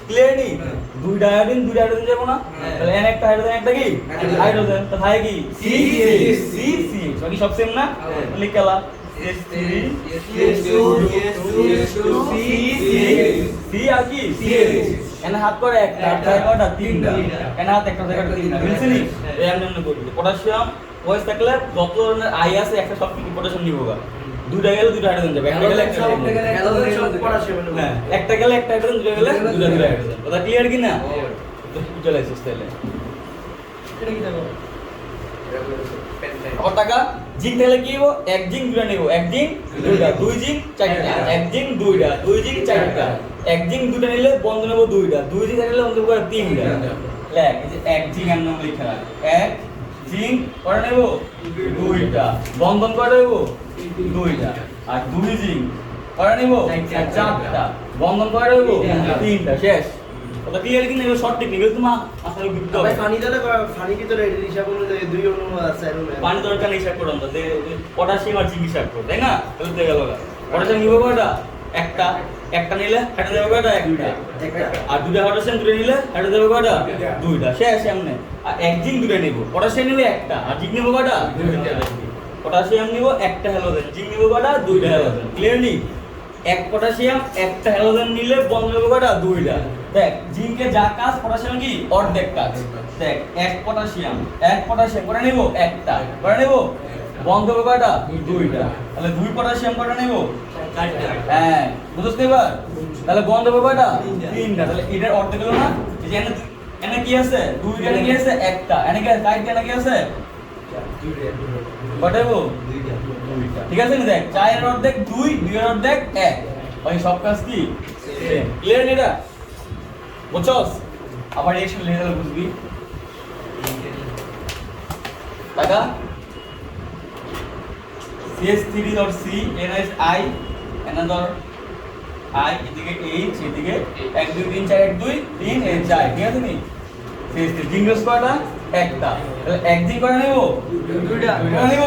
Speaker 1: ক্লিয়ার নি দুইটা আয়োডিন যাব না তাহলে এন একটা হাইড্রোজেন একটা কি হাইড্রোজেন তো থাকে কি CH বাকি সব সেম না লিখলা CH3 C আর কি এন হাত করে একটা আর কয়টা তিনটা এন হাত একটা জায়গাটা তিনটা মিলছে নি এই আমরা করব পটাশিয়াম ওএস থাকলে যত ধরনের আই আছে একটা সব কি পটাশিয়াম নিবগা দুইটা গেলে দুইটা হাইড্রোজেন যাবে একটা গেলে একটা পটাশিয়াম হ্যাঁ একটা গেলে একটা হাইড্রোজেন দুইটা গেলে দুইটা হাইড্রোজেন কথা ক্লিয়ার কি না চলে আসছে তাহলে এটা কি দেখো কত টাকা জিঙ্ক তাহলে কি হবো এক জিঙ্ক দুইটা নেব এক জিঙ্ক দুইটা দুই জিঙ্ক চারটা এক জিঙ্ক দুইটা দুই জিঙ্ক চারটা এক জিঙ্ক দুইটা নিলে বন্ধ নেব দুইটা দুই জিঙ্ক নিলে বন্ধ করে তিনটা লেখ এই যে এক জিঙ্ক এর নাম লেখা এক জিঙ্ক করে নেব দুইটা বন্ধন করে নেব দুইটা আর দুই জিঙ্ক করে নেব চারটা বন্ধন করে নেব তিনটা শেষ ওটা ক্লিয়ার কিনা এগুলো শর্ট টেকনিক এগুলো তোমার মাথায় বিক্রি হবে
Speaker 3: পানি ভিতরে হিসাব অনুযায়ী 2 অনুপাত আছে
Speaker 1: পানি দরকার হিসাব করুন তো যে পটাশিয়াম আর জিঙ্ক হিসাব করো তাই না তাহলে তো গেল পটাশিয়াম নিবে কয়টা একটা নিলে হেঁটে দেবে কয়টা একটা আর দুটো পটাশিয়াম দুটো নিলে হেঁটে দেবে কয়টা দুইটা শেষ এমনি আর এক জিঙ্ক দুটো নিব পটাশিয়াম নিলে একটা আর জিঙ্ক নিব কয়টা দুইটা পটাশিয়াম নিব একটা হ্যালোজেন জিঙ্ক নিব কয়টা দুইটা হ্যালোজেন ক্লিয়ারলি এক পটাশিয়াম একটা হ্যালোজেন নিলে বন্ধ হবে কয়টা দুইটা দেখ জিঙ্কে যা কাজ পটাশিয়াম কি অর্ধেক কাজ দেখ এক পটাশিয়াম করে নিব একটা করে নিব বন্ধ হবে কয়টা দুইটা তাহলে দুই পটাশিয়াম করে নিব হ্যাঁ বুঝতে এবার তাহলে বন্ধ হবে কয়টা তিনটা তাহলে এটার অর্ধেক হলো না এই যে এনে কি আছে দুইটা কি আছে একটা এনে কি কাইটা কি আছে কয়টা গো দুইটা ঠিক আছে নি দেখ 4 এর অর্ধেক 2 2 এর অর্ধেক 1 ওই সব কাজ কি সেম ক্লিয়ার নি এটা বুঝছস আবার রিঅ্যাকশন লেভেল বুঝবি টাকা CH3 dot C NHI another I এদিকে H এদিকে 1 2 3 4 1 2 3 H I ঠিক আছে নি CH3 জিঙ্গস কয়টা একটা তাহলে এক জিঙ্ক করে নেব দুইটা করে নেব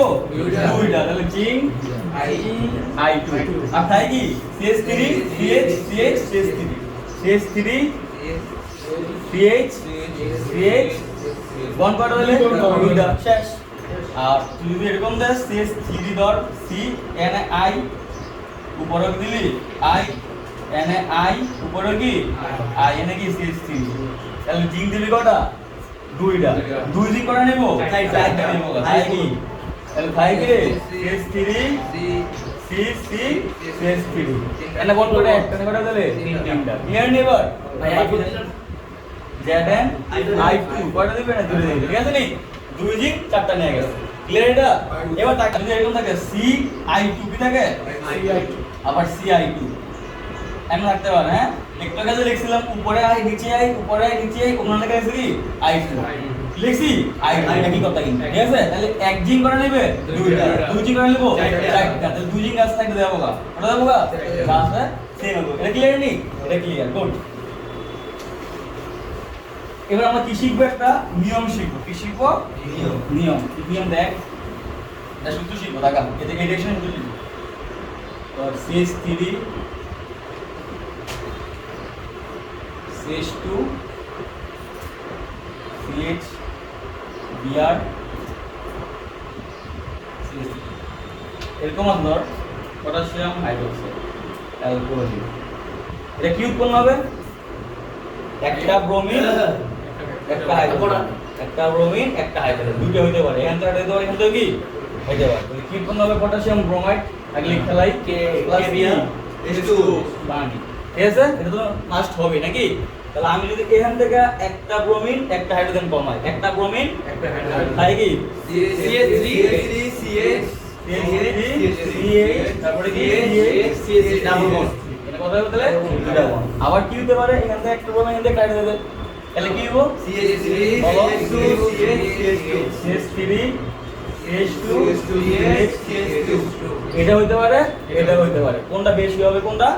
Speaker 1: দুইটা তাহলে জিঙ্ক I2 আর তাই কি CH3 CH CH3 CH bond কয়টা হলে দুইটা শেষ আর তুই যদি এরকম দেস CH3 ধর C NI উপরে দিলি I NI উপরে কি I এনে কি CH3 তাহলে জিঙ্ক দিবি কয়টা দুইটা দুই জিঙ্ক করে নেব চারটা নেব তাই কি তাহলে তাই কি CH3 C CH3 এনে বন্ড করে একটা নে কয়টা দিলে তিনটা ক্লিয়ার নেবার ZN I2 কয়টা দিবে না দুটো দিবে ঠিক আছে নি দুই জিঙ্ক চারটা নিয়ে গেছে ক্লিয়ার এটা এবার তাকে যদি এরকম থাকে CI2 কি থাকে আবার CI2 এমন রাখতে পারে হ্যাঁ একটু আগে লিখছিলাম উপরে I নিচে I উপরে I নিচে I ওখানে লেখা আছে কি I2 লিখছি I2 এটা কি কথা কিন্তু ঠিক আছে তাহলে এক জিঙ্ক করে নেবে দুইটা দুই জিঙ্ক করে নেব চারটা তাহলে দুই জিঙ্ক গাছ থাকতে দেবো গা ওটা দেবো গা গাছ সেম হবে এটা ক্লিয়ার নি এটা ক্লিয়ার গুড এবার আমরা কি শিখবো একটা নিয়ম শিখবো কি শিখবো নিয়ম দেখ এটা সূত্র শিখবো দেখা এটা এডিশন সূত্র শিখবো তো CH3 CH2 CH Br CH3 এরকম ধর পটাশিয়াম হাইড্রোক্সাইড অ্যালকোহল এটা কি উৎপন্ন হবে একটা ব্রোমিন একটা হাইড্রোজেন একটা ব্রোমিন একটা হাইড্রোজেন দুটো হইতে পারে এখান থেকে হইতে পারে এখান থেকে কি হইতে পারে তাহলে কি উৎপন্ন হবে পটাশিয়াম ব্রোমাইড আগে লিখতে লাই K H2 পানি ঠিক আছে এটা তো মাস্ট হবে নাকি তাহলে আমি যদি এখান থেকে একটা ব্রোমিন একটা হাইড্রোজেন কমাই একটা ব্রোমিন একটা হাইড্রোজেন তাই কি CH3 CH তারপরে কি CH ডাবল বন্ড এটা কথা বলতে দুটো বন্ড আবার কি হতে পারে এখান থেকে একটা ব্রোমিন এখান থেকে হাইড্রোজেন তাহলে কি হবে CH3 CH2 এটা হইতে পারে এটা হইতে পারে কোনটা বেশি হবে কোনটা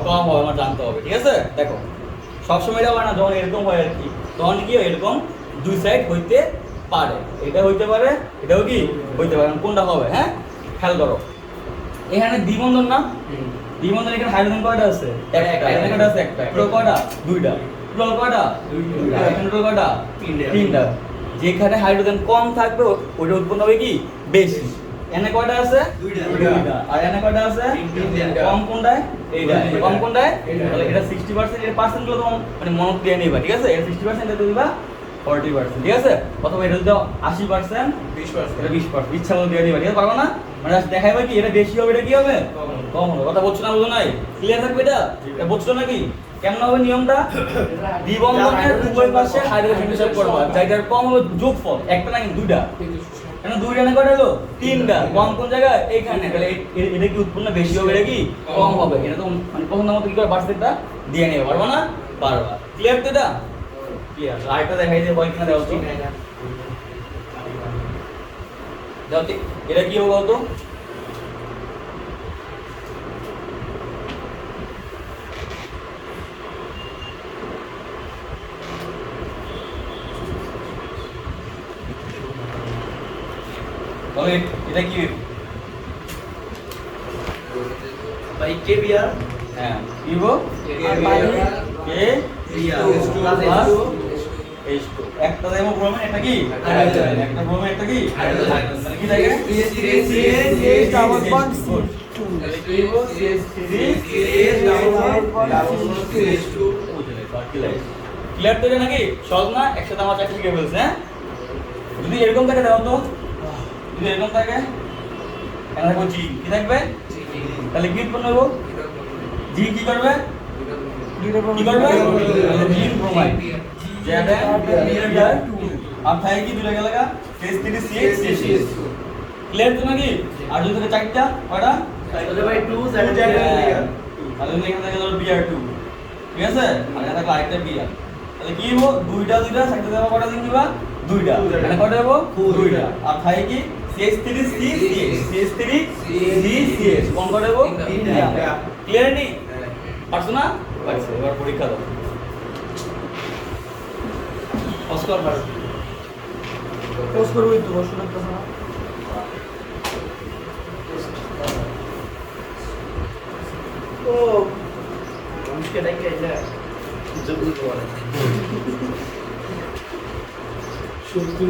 Speaker 1: কম হবে আমার জানতে হবে ঠিক আছে দেখো সব সময় এটা হয় না যখন এরকম হয় আর কি তখন কি এরকম দুই সাইড হইতে পারে এটা হইতে পারে এটাও কি হইতে পারে কোনটা হবে হ্যাঁ খেয়াল করো এখানে দ্বিবন্ধন না দ্বিবন্ধন এখানে হাইড্রোজেন কয়টা আছে একটা এখানে কয়টা আছে একটা প্রো কয়টা দুইটা প্রো কয়টা দুইটা এখানে প্রো কয়টা তিনটা যেখানে হাইড্রোজেন কম থাকবে ওটা উৎপন্ন হবে কি বেশি এনে কয়টা আছে দুইটা আর এনে কয়টা আছে তিনটা কম কোনটায় এইটা কম কোনটায় তাহলে এটা 60% এর পার্সেন্ট গুলো তো মানে মনে দিয়ে নিবা ঠিক আছে এর 60% এটা দিবা 40% ঠিক আছে অথবা এটা দাও 80% 20% এটা 20% ইচ্ছা মতো দিয়ে দিবা ঠিক আছে পারবা না মানে দেখাইবা কি এটা বেশি হবে এটা কি হবে কম হবে কথা বলছো না বুঝো নাই ক্লিয়ার থাকবে এটা বুঝছো নাকি কেমন হবে নিয়মটা দ্বিবন্ধনের উভয় পাশে হাইড্রোজেন হিসাব করবা যাইটার কম হবে যোগফল একটা না দুইটা কেন দুইটা না কয়টা হলো তিনটা কম কোন জায়গায় এইখানে তাহলে এটা কি উৎপন্ন বেশি হবে এটা কি কম হবে এটা তো মানে পছন্দ মতো কি করে পার্সেন্টটা দিয়ে নেবে পারবা না পারবা ক্লিয়ার তো এটা ক্লিয়ার আরেকটা দেখাই যে হয় কিনা দাও তো দাও তো এটা কি হবে বলতো বলো এটা কি?
Speaker 3: ভাই কে বিয়ার
Speaker 1: হ্যাঁ কি গো? কে H2 একটা দেবো ব্রোমিন একটা কি? হাইড্রোজেন। একটা ব্রোমিন একটা কি? হাইড্রোজেন। তাহলে কি থাকে?
Speaker 4: CH ডাবল বন্ড
Speaker 1: তাহলে কি গো? CH3 ক্লিয়ার তো এটা নাকি? সহজ না? একসাথে আমার চাকরি কে বলছে হ্যাঁ? যদি এরকম থাকে দাও তো, যদি এরকম থাকে এখানে থাকবো জি, কি থাকবে? তাহলে কি উৎপন্ন হবো? জি কি করবে? কি করবে? জি ব্রোমাইড। যেটা বিয়ার আর থাকে কি দুটো গেলাগা CH3CH ক্লিয়ার তো নাকি? আর যদি থাকে চারটা কয়টা?
Speaker 3: তাহলে ভাই 2
Speaker 1: তাহলে
Speaker 3: Z
Speaker 1: এখানে থাকে ধরো BR2 ঠিক আছে? আর এখানে থাকলো আরেকটা BR তাহলে কি হবো? দুইটা সাইডে দেবো কয়টা দিন দিবা? দুইটা এখানে কয়টা দেবো? দুইটা আর থাকে কি CH3CH কোন কয়টা দেবো?
Speaker 3: তিনটা।
Speaker 1: ক্লিয়ার নি? পারছো না? পারছো। এবার পরীক্ষা দাও।
Speaker 3: অস্কার ভাই
Speaker 4: পোস্ট করবই তো বসে লাগতেছ না
Speaker 3: ও মানুষকে ডাইকে এটা জবুল বলে
Speaker 4: সত্যি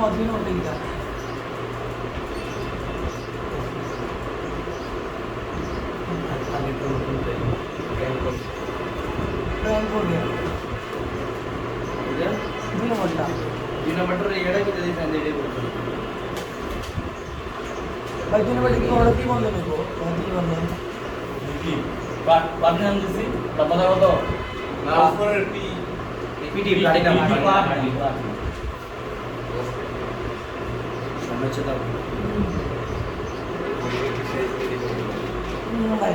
Speaker 4: মদিনা হতে গিয়া ট্রেন করে দুই নম্বরটা
Speaker 3: দুই নম্বরটার এইটা কি যদি ফ্যান দিয়ে বলতো
Speaker 4: ভাই দুই নম্বরটা কি ওরা কি বন্ধ নেবো কি বন্ধ
Speaker 1: কি পার্ট নাম দিছি তারপরে কত?
Speaker 2: না উপরের পি
Speaker 3: পিটি প্লাটিনাম
Speaker 1: পার্ট
Speaker 3: সামনে চেতা
Speaker 4: ভাই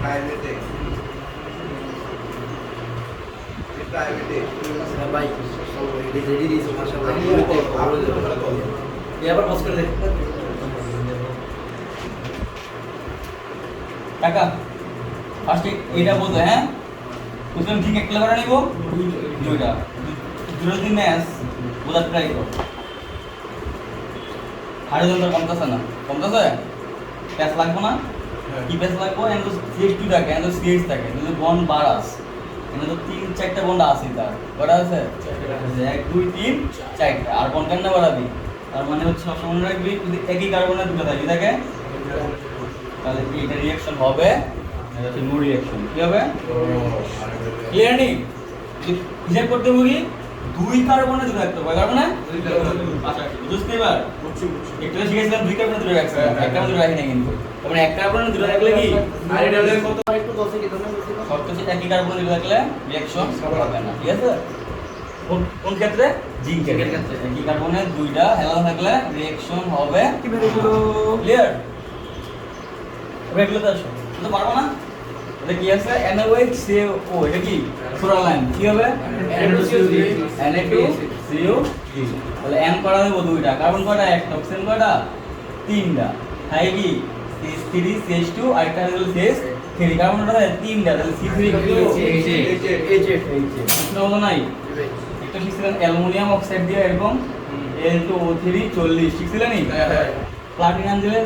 Speaker 2: প্রাইভেটে প্রাইভেটে
Speaker 3: ভাই রেডি দিয়েছে মাশাআল্লাহ এই আবার পজ করে দেখ
Speaker 1: টাকা ফার্স্টে এইটা বলতে হ্যাঁ বুঝলাম ঠিক একটা করে নিব দুইটা দুটো দিন ম্যাচ বোঝার ট্রাই করো হাইড্রোজেন কমতেছে না কমতেছে প্যাচ লাগবে না কি প্যাচ লাগবে এন্ড CH2 থাকে এন্ড CH থাকে যদি বন্ড বাড়াস এখানে তো 3-4টা বন্ড আছে তার কটা আছে 1 2 3 4টা আর বন্ড কেন বাড়াবি তার মানে হচ্ছে সব মনে রাখবি যদি একই কার্বনের দুটো থাকে থাকে তাহলে কি এটা রিঅ্যাকশন হবে এটা হচ্ছে নো রিঅ্যাকশন কি হবে ক্লিয়ার নি হিসাব করতে হবে দুই কার্বনে দুটো রাখতে হবে কার্বনে আচ্ছা বুঝতে এবার একটু শিখেছিলাম দুই কার্বনে দুটো রাখতে একটা দুটো রাখি না কিন্তু তার মানে এক কার্বনে দুটো রাখলে কি
Speaker 2: আর এটা কত
Speaker 3: একটু বলছে কি তোমরা বলছিস
Speaker 1: শর্ত হচ্ছে একই কার্বনে দুটো রাখলে রিঅ্যাকশন হবে না ঠিক আছে কোন ক্ষেত্রে? জিঙ্কের
Speaker 3: জিঙ্কের ক্ষেত্রে।
Speaker 1: একই কার্বনের দুইটা হ্যালোজেন থাকলে রিঅ্যাকশন হবে
Speaker 4: কি বেরিয়ে গেল?
Speaker 1: ক্লিয়ার? এবার এগুলো তো আসো তো পারবো না। এটা কি আছে? NaOH এটা কি ফ্লোরালাইন কি হবে? Na2CO3 তাহলে N করা দেব দুইটা, কার্বন কয়টা? একটা, অক্সিজেন কয়টা? তিনটা। তাই কি C3CH2 আর একটা হলো CH3 কার্বন কয়টা? তিনটা, তাহলে C3 কত? প্রশ্ন হলো নাই। একটা শিখছিলেন অ্যালুমিনিয়াম অক্সাইড দিয়ে এরকম Al2O3 40 শিখছিলেন নি? প্লাটিনাম দিলে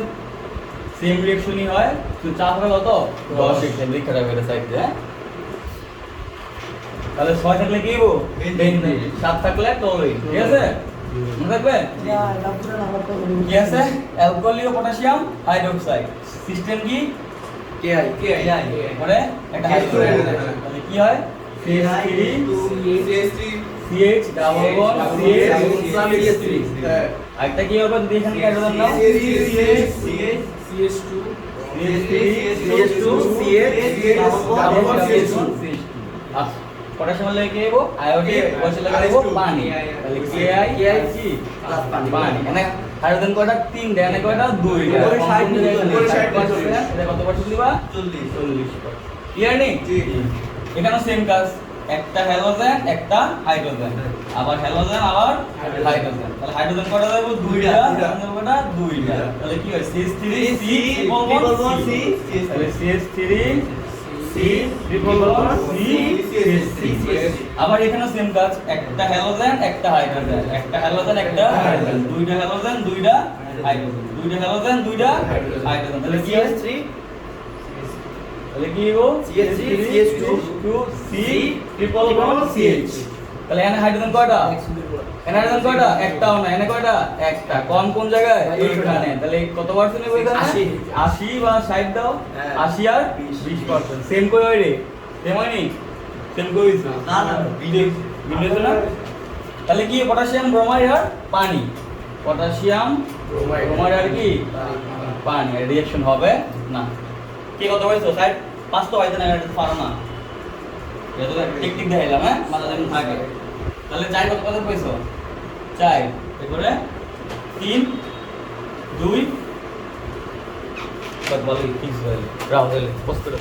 Speaker 1: সেম রিঅ্যাকশনই হয়, তো চাপ হবে কত? 10 লিখলেন, লিখে রাখবে এটা সাইডে। তাহলে 6 থাকলে কি হবো? বেনজিন। 7 থাকলে ক্লোরিন। ঠিক আছে? মনে থাকবে?
Speaker 4: যা, এটা পুরো নাম্বারটা বলে দিন।
Speaker 1: কি আছে? অ্যালকোহল ও পটাশিয়াম হাইড্রোক্সাইড। সিস্টেম কি?
Speaker 3: KI
Speaker 1: পরে একটা হাইড্রোজেন। তাহলে কি হয়? CH3 CH double bond CH3 আরেকটা কি হবে? যদি এখানে হাইড্রোজেন নাও
Speaker 2: CH2
Speaker 1: CH2 double bond CH2 আচ্ছা পটাশিয়াম লাগে কি হবে? আয়োডিন বসে লাগাবো পানি। তাহলে KI কি?
Speaker 3: প্লাস পানি।
Speaker 1: পানি। মানে হাইড্রোজেন কয়টা? 3টা, এনে কয়টা? 2টা।
Speaker 2: উপরে 60
Speaker 1: এটা কত পার্সেন্ট দিবা? 40%। ক্লিয়ার নেই? এখানেও সেম কাজ, একটা হ্যালোজেন একটা হাইড্রোজেন, আবার হ্যালোজেন আবার হাইড্রোজেন। তাহলে হাইড্রোজেন কয়টা দেব? দুইটা, হাইড্রোজেন কয়টা? দুইটা। তাহলে কি হয়? CH3 C triple bond C। তাহলে CH3 C triple bond C CH3। আবার এখানেও সেম কাজ, একটা হ্যালোজেন একটা হাইড্রোজেন, একটা হ্যালোজেন একটা হাইড্রোজেন, দুইটা হ্যালোজেন দুইটা হাইড্রোজেন, দুইটা হ্যালোজেন দুইটা হাইড্রোজেন। তাহলে কি হয়? তাহলে কি হলো?
Speaker 3: CH3 CH2
Speaker 1: C triple bond CH। তাহলে এখানে হাইড্রোজেন কয়টা? এখানে হাইড্রোজেন কয়টা? একটাও না। এখানে কয়টা? একটা। কম কোন জায়গায়? এইখানে। তাহলে কত পার্সেন্ট নেব এখানে? 80 বা 60 দাও। 80 আর 20%। সেম কই হয় রে? সেম হয়নি? সেম কই হইছে?
Speaker 3: না, না।
Speaker 1: ভিন্ন না? তাহলে কি পটাশিয়াম ব্রোমাইড আর পানি। পটাশিয়াম ব্রোমাইড আর কি? পানি। রিঅ্যাকশন হবে না। কি কত পাইছো? 60 5 তো পাইতে না, এটা তো পারো না। এটা তো টেকনিক দেখাইলাম, হ্যাঁ মাথা যেন থাকে। তাহলে চাই কত কত পাইছো? 4 এরপরে 3 2 কত বলি ফিক্স হইলো রাও হইলো কষ্ট করে